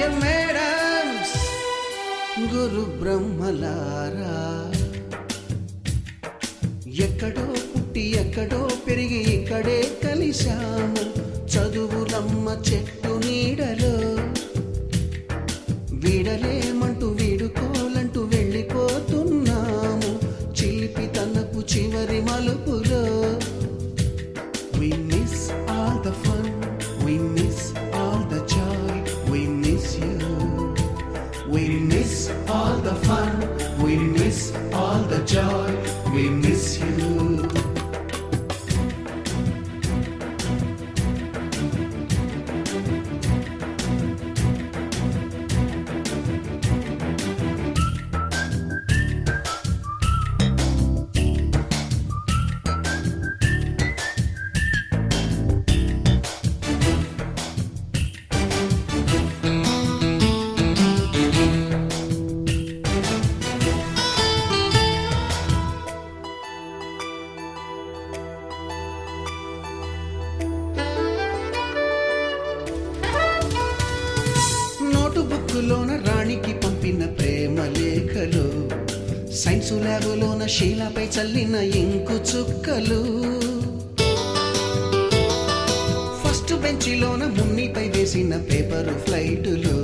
Dear madams, గురు బ్రహ్మలారా, ఎక్కడో పుట్టి ఎక్కడో పెరిగి ఇక్కడే కలిశాము చదువులమ్మ చెట్టు నీడలో. వీడలేమంటూ వీడుకోలంటూ వెళ్ళిపోతున్నాము చిలిపి తనపు చివరి మలుపులో. We miss all the fun, we miss all the joy, we miss you. We miss all the fun, we miss all the joy, we miss you. బుక్కులోన రాణికి పంపిన ప్రేమ లేఖలు, సైన్సు ల్యాబులోన శీలపై చల్లిన ఇంకు చుక్కలు, ఫస్ట్ బెంచిలోన మున్నిపై వేసిన పేపరు ఫ్లైటులు,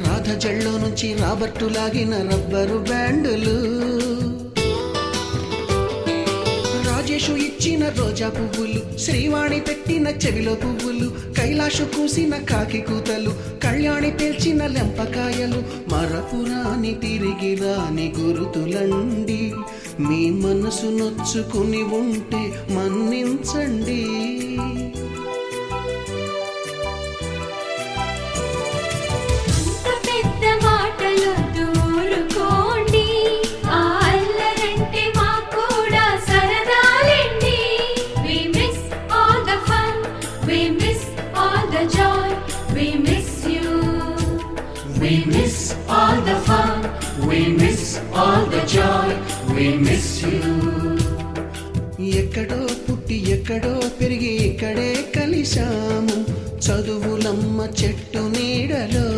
రాధ జల్లో నుంచి రాబర్టు లాగిన rubber బ్యాండులు, Rajesh ఇచ్చిన రోజా పువ్వులు, శ్రీవాణి పెట్టిన చెవిలో పువ్వులు, కైలాషు కూసిన కాకి కూతలు, కళ్యాణి పేల్చిన లెంపకాయలు, మరపురాని తిరిగి రాని గురుతులండి. మీ మనసు నొచ్చుకుని ఉంటే మన్నించండి. We miss all the fun, we miss all the joy, we miss you. ఎక్కడో పుట్టి ఎక్కడో పెరిగి ఇక్కడే కలిశాము చదువులమ్మ చెట్టు నీడలో.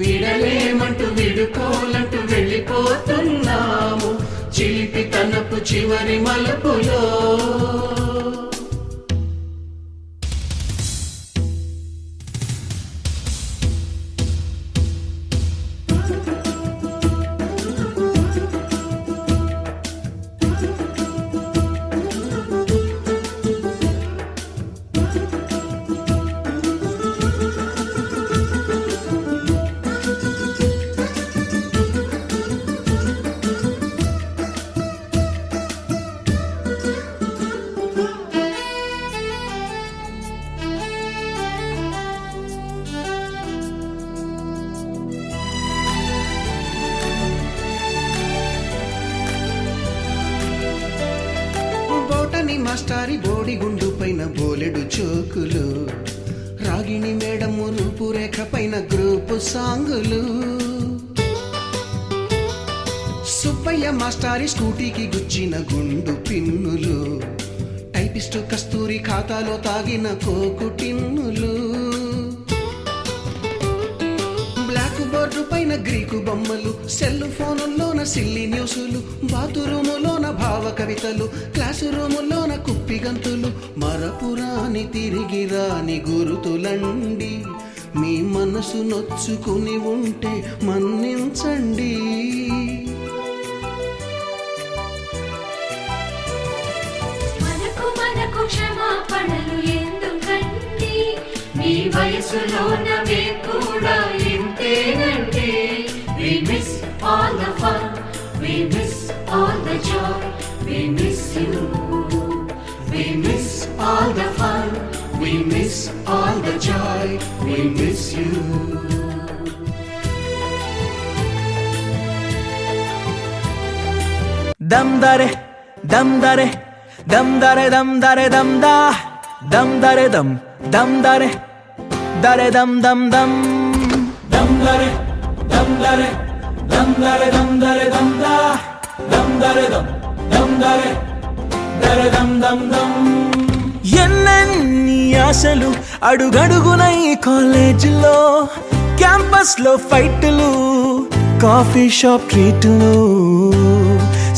విడలేమంటూ విడుకోలంటూ వెళ్ళిపోతున్నాము చిలిపి తనపు చివరి మలుపులో. మాస్టారి బోడిగుండు పైన బోలెడు చోకులు, రాగిణి మేడము రూపురేఖ పైన గ్రూపు సాంగులు, సుబ్బయ్య మాస్టారి స్కూటీకి గుచ్చిన గుండు పిన్నులు, టైపిస్టు కస్తూరి ఖాతాలో తాగిన కోకు టిన్నులు, బ్లాక్ బోర్డు పైన గ్రీకు బొమ్మలు, సెల్ ఫోనుల్లోన సిల్లి న్యూసులు, బాతురూములోన భావ కవితలు, క్లాసు రూములోన కుప్పిగంతులు, మరపురాని తిరిగి రాని గురుతులండి. మీ మనసు నొచ్చుకుని ఉంటే మన్నించండి. మనకు క్షమాపణలు ఎందుకండి, మీ వయసులోన మేము కూడా ఇంతేనండి. We miss all the fun, we miss all the joy, we miss you. We miss all the fun, we miss all the joy, we miss you. Dam dare, dam dare, dam dare, dam dare, dam da, dam dare, dam dare, dare dam dam dam, dam dare, dam dare, dam dare, dam dare, dam da, dam dare, dam dare, dare dam dam dam. என்னென்னியா ఆశలు అడుగడుగున ఈ కాలేజీలో campus లో ఫైట్లు coffee shop ట్రీట్లు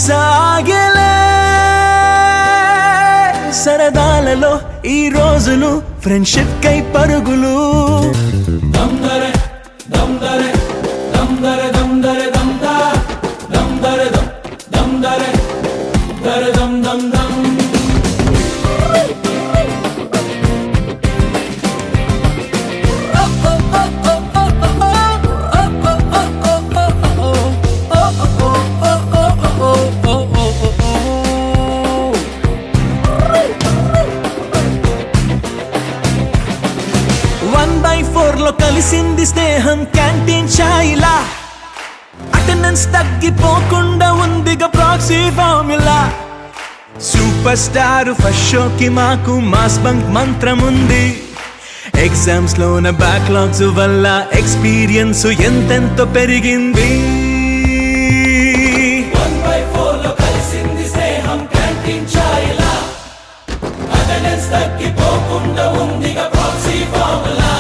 సాగలే సరదాలలో ఈ రోజులు friendship కై పరుగులు దమ్దరే దమ్దరే దమ్దరే దమ్దరే దమ్దా దమ్దరే దమ్దరే దరే దమ్ దమ్ దమ్ లో కలిసింది స్నేహం క్యాంటీన్ ఛాయిలా అటెండెన్స్ తగ్గిపోకుండా ఉందిగా proxy formula super star first షోకి మాకు మాస్ బంక్ మంత్రం ఉంది ఎగ్జామ్స్ లోన బ్యాక్లాగ్స్ వల్ల ఎక్స్పీరియన్స్ ఎంతెంతో పెరిగింది 1/4 లో కలిసింది స్నేహం క్యాంటీన్ ఛాయిలా అటెండెన్స్ తగ్గిపోకుండా ఉందిగా proxy formula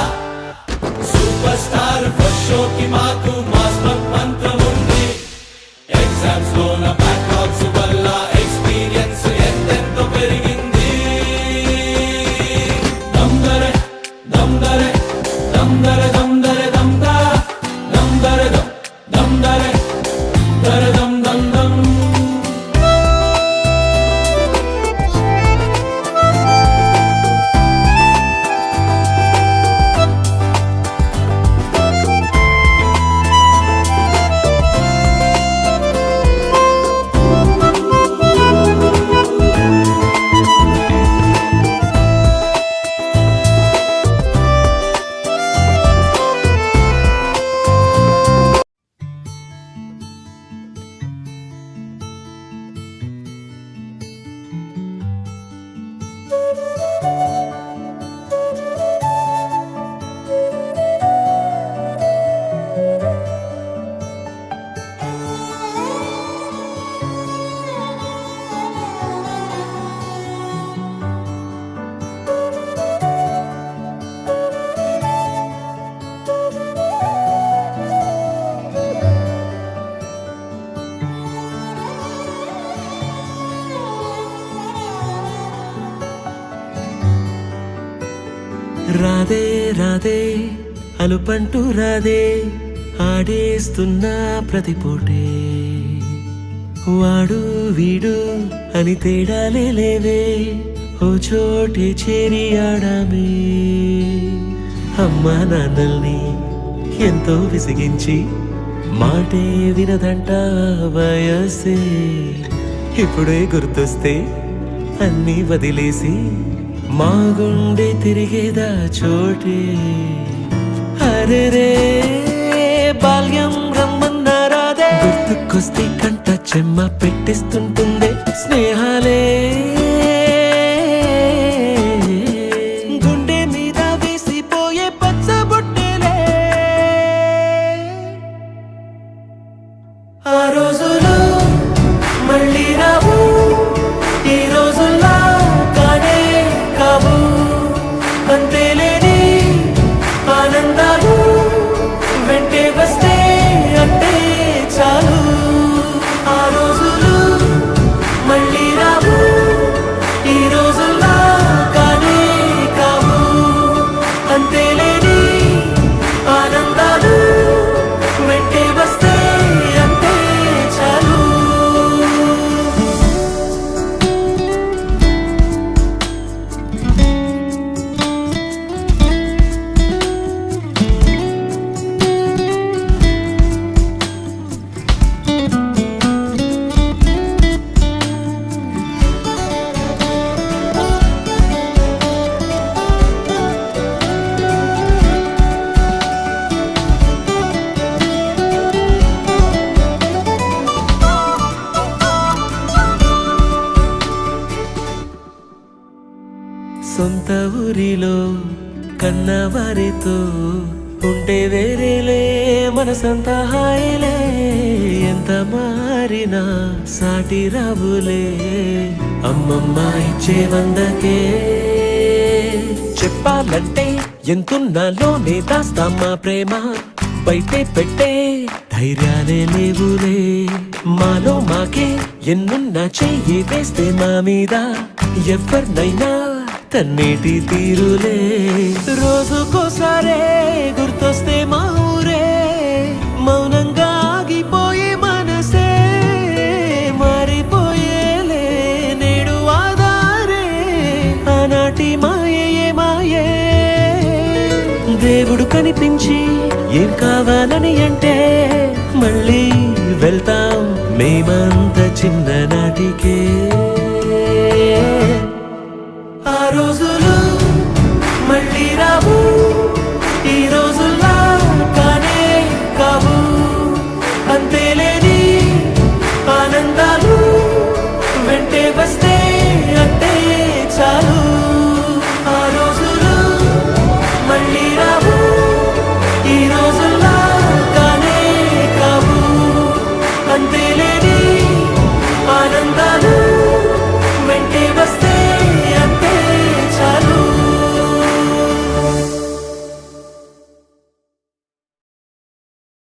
super star first షోకి మాకు మాస్ బంక్ మంత్రం ఉంది ఎగ్జామ్స్ లోన బ్యాక్లాగ్స్ వల్ల ఎక్స్పీరియన్స్ ఎంతెంతో పెరిగింది దమ్దరే దమ్దరే దమ్దరే దమ్దరే దమ్దా దమ్దరే దమ్దరే దరే దమ్ దమ్ దమ్ రాధే రాధే అలుపంటూ రాధే ఆడేస్తున్నా ప్రతి పూటే వాడు వీడు అని తేడాలే లేవే ఓ చోటే చేరి ఆడామే అమ్మా నాన్నల్ని ఎంతో విసిగించి మాటే వినదంట వయసే ఇప్పుడే గుర్తొస్తే అన్నీ వదిలేసి మా గుండె తిరిగేదా చోటే అరే రే బాల్యం రమ్మన్నారాదే గుర్తుకొస్తే కంట చెమ్మ పెట్టిస్తుంటుందే స్నేహాలే గుండె మీద వేసిపోయే పచ్చబొట్టెలే ఆ రోజులు మళ్ళీ రావు ఈ రోజుల్లా కానే కావు అంతేలేని ఆనందాలు వెంటే వస్తే అంటే చాలు ఆ రోజులు మళ్ళీ రావు ఈ రోజుల్లా కానే కావు అంతేలేని ఆనందాలు వెంటే వస్తే అంటే చాలు సొంత ఊరిలో కన్నవారితో ఉంటే వేరేలే మనసంతా హాయిలే ఎంత మారినా సాటి రావులే అమ్మమ్మ ఇచ్చే వందకే చెప్పాలంటే ఎంతున్నాలోనే దాస్తాం మా ప్రేమ బయటే పెట్టే ధైర్యాలే లేవులే మాలో మాకే ఎన్నున్నా చెయ్యి వేస్తే మా మీద ఎవరినైనా తన్నేటి తీరులే రోజుకోసారే గుర్తొస్తే మా ఊరే మౌనంగా ఆగిపోయే మనసే మారిపోయేలే నేడు ఆధారే ఆనాటి మాయే మాయే దేవుడు కనిపించి ఏం కావాలని అంటే మళ్ళీ వెళ్తాం మేమంత చిన్ననాటికే